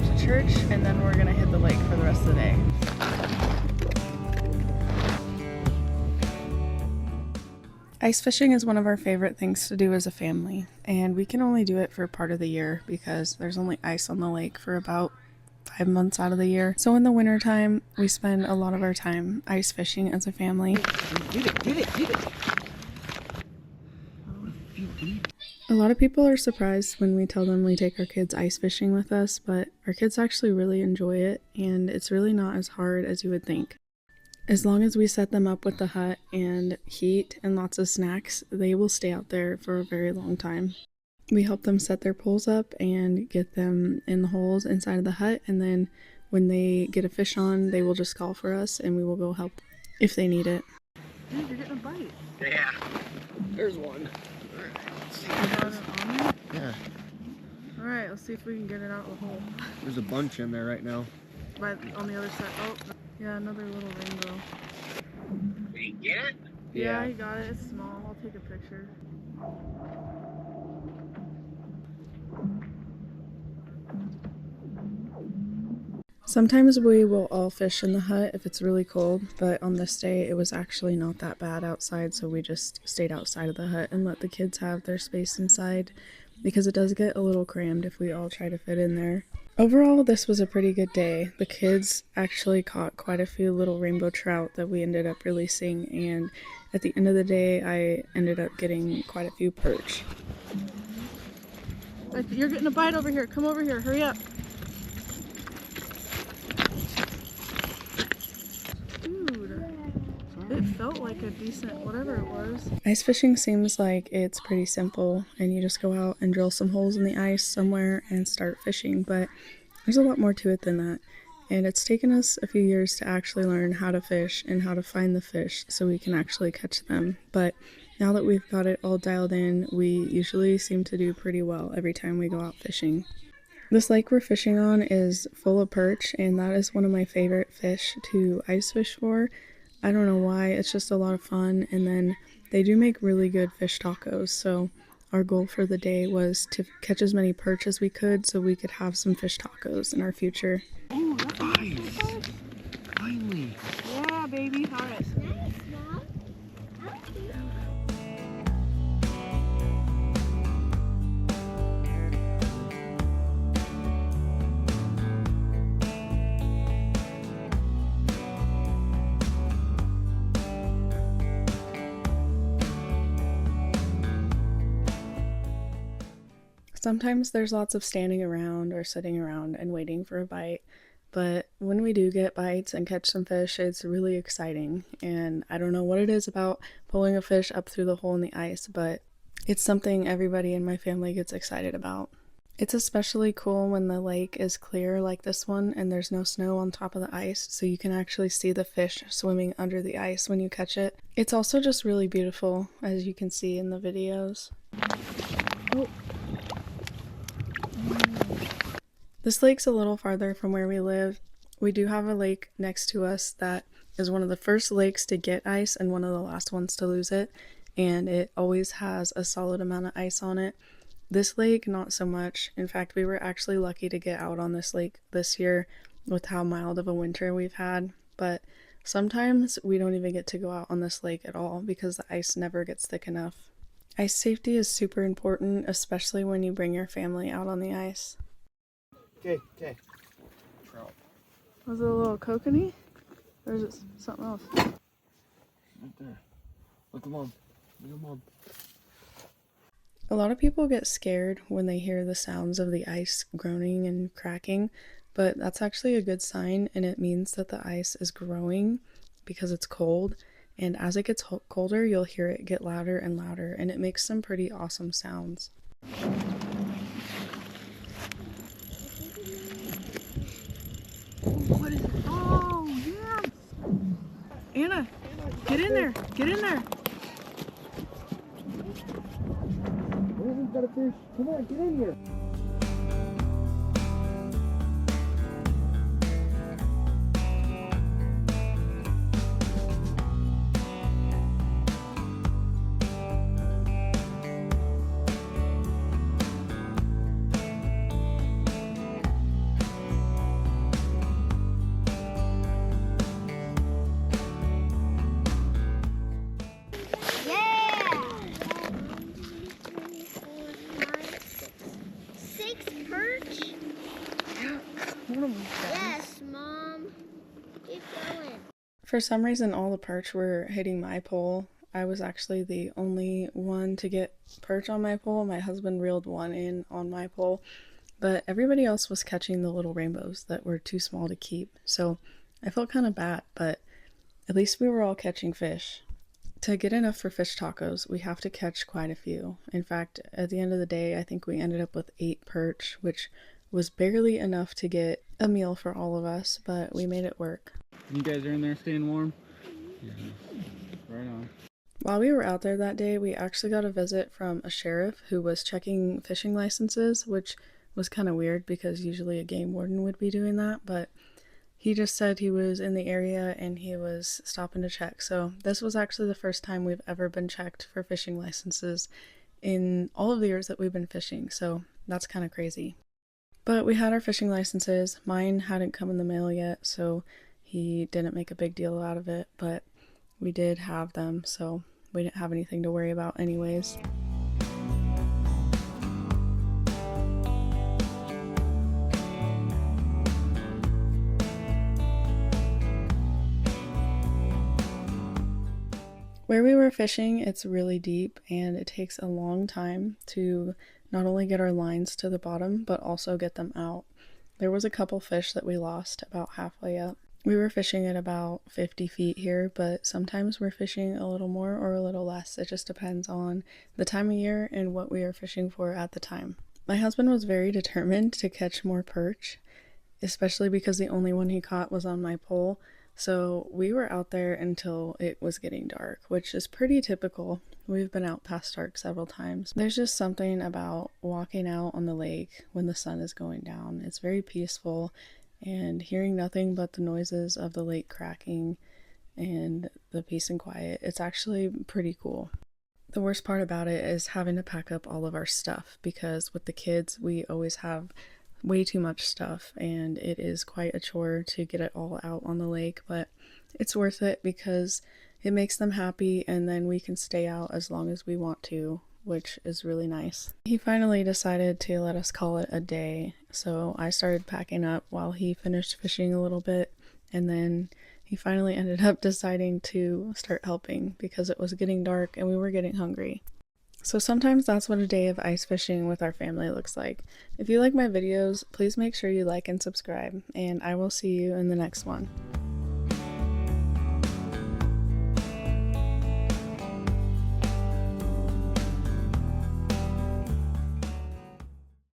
off to church, and then we're gonna hit the lake for the rest of the day. Ice fishing is one of our favorite things to do as a family, and we can only do it for part of the year because there's only ice on the lake for about 5 months out of the year. So in the winter time, we spend a lot of our time ice fishing as a family. Get it. A lot of people are surprised when we tell them we take our kids ice fishing with us, but our kids actually really enjoy it, and it's really not as hard as you would think. As long as we set them up with the hut and heat and lots of snacks, they will stay out there for a very long time. We help them set their poles up and get them in the holes inside of the hut, and then when they get a fish on, they will just call for us and we will go help if they need it. Dude, you're getting a bite. Yeah. There's one. Yeah. Alright, let's see if we can get it out of the hole. There's a bunch in there right now. Right on the other side. Oh, yeah, another little rainbow. Did you get it? Yeah, you got it. It's small. I'll take a picture. Sometimes we will all fish in the hut if it's really cold, but on this day it was actually not that bad outside, so we just stayed outside of the hut and let the kids have their space inside because it does get a little crammed if we all try to fit in there. Overall, this was a pretty good day. The kids actually caught quite a few little rainbow trout that we ended up releasing, and at the end of the day I ended up getting quite a few perch. You're getting a bite over here. Come over here. Hurry up. It felt like a decent whatever it was. Ice fishing seems like it's pretty simple and you just go out and drill some holes in the ice somewhere and start fishing, but there's a lot more to it than that. And it's taken us a few years to actually learn how to fish and how to find the fish so we can actually catch them. But now that we've got it all dialed in, we usually seem to do pretty well every time we go out fishing. This lake we're fishing on is full of perch, and that is one of my favorite fish to ice fish for. I don't know why, it's just a lot of fun, and then they do make really good fish tacos, so our goal for the day was to catch as many perch as we could so we could have some fish tacos in our future. Ooh, nice! Finally! Yeah, baby, alright. Sometimes there's lots of standing around or sitting around and waiting for a bite, but when we do get bites and catch some fish, it's really exciting. And I don't know what it is about pulling a fish up through the hole in the ice, but it's something everybody in my family gets excited about. It's especially cool when the lake is clear like this one and there's no snow on top of the ice, so you can actually see the fish swimming under the ice when you catch it. It's also just really beautiful, as you can see in the videos. Oh. This lake's a little farther from where we live. We do have a lake next to us that is one of the first lakes to get ice and one of the last ones to lose it, and it always has a solid amount of ice on it. This lake, not so much. In fact, we were actually lucky to get out on this lake this year with how mild of a winter we've had, but sometimes we don't even get to go out on this lake at all because the ice never gets thick enough. Ice safety is super important, especially when you bring your family out on the ice. Okay. Trout. Was it a little kokanee? Or is it something else? Right there. Look at mom. A lot of people get scared when they hear the sounds of the ice groaning and cracking, but that's actually a good sign, and it means that the ice is growing because it's cold, and as it gets colder, you'll hear it get louder and louder, and it makes some pretty awesome sounds. What is it? Oh, yes! Anna, get in there! Get in there! Brandon's got a fish. Come on, get in here. For some reason, all the perch were hitting my pole. I was actually the only one to get perch on my pole. My husband reeled one in on my pole, but everybody else was catching the little rainbows that were too small to keep. So I felt kind of bad, but at least we were all catching fish. To get enough for fish tacos, we have to catch quite a few. In fact, at the end of the day, I think we ended up with 8 perch, which was barely enough to get a meal for all of us, but we made it work. You guys are in there staying warm? Yeah. Right on. While we were out there that day, we actually got a visit from a sheriff who was checking fishing licenses, which was kind of weird because usually a game warden would be doing that, but he just said he was in the area and he was stopping to check. So this was actually the first time we've ever been checked for fishing licenses in all of the years that we've been fishing, so that's kind of crazy. But we had our fishing licenses. Mine hadn't come in the mail yet, so he didn't make a big deal out of it, but we did have them, so we didn't have anything to worry about anyways. Where we were fishing, it's really deep and it takes a long time to not only get our lines to the bottom, but also get them out. There was a couple fish that we lost about halfway up. We were fishing at about 50 feet here, but sometimes we're fishing a little more or a little less. It just depends on the time of year and what we are fishing for at the time. My husband was very determined to catch more perch, especially because the only one he caught was on my pole. So we were out there until it was getting dark, which is pretty typical. We've been out past dark several times. There's just something about walking out on the lake when the sun is going down. It's very peaceful, and hearing nothing but the noises of the lake cracking and the peace and quiet. It's actually pretty cool. The worst part about it is having to pack up all of our stuff, because with the kids we always have way too much stuff and it is quite a chore to get it all out on the lake, but it's worth it because it makes them happy and then we can stay out as long as we want to, which is really nice. He finally decided to let us call it a day, so I started packing up while he finished fishing a little bit, and then he finally ended up deciding to start helping because it was getting dark and we were getting hungry. So sometimes that's what a day of ice fishing with our family looks like. If you like my videos, please make sure you like and subscribe, and I will see you in the next one.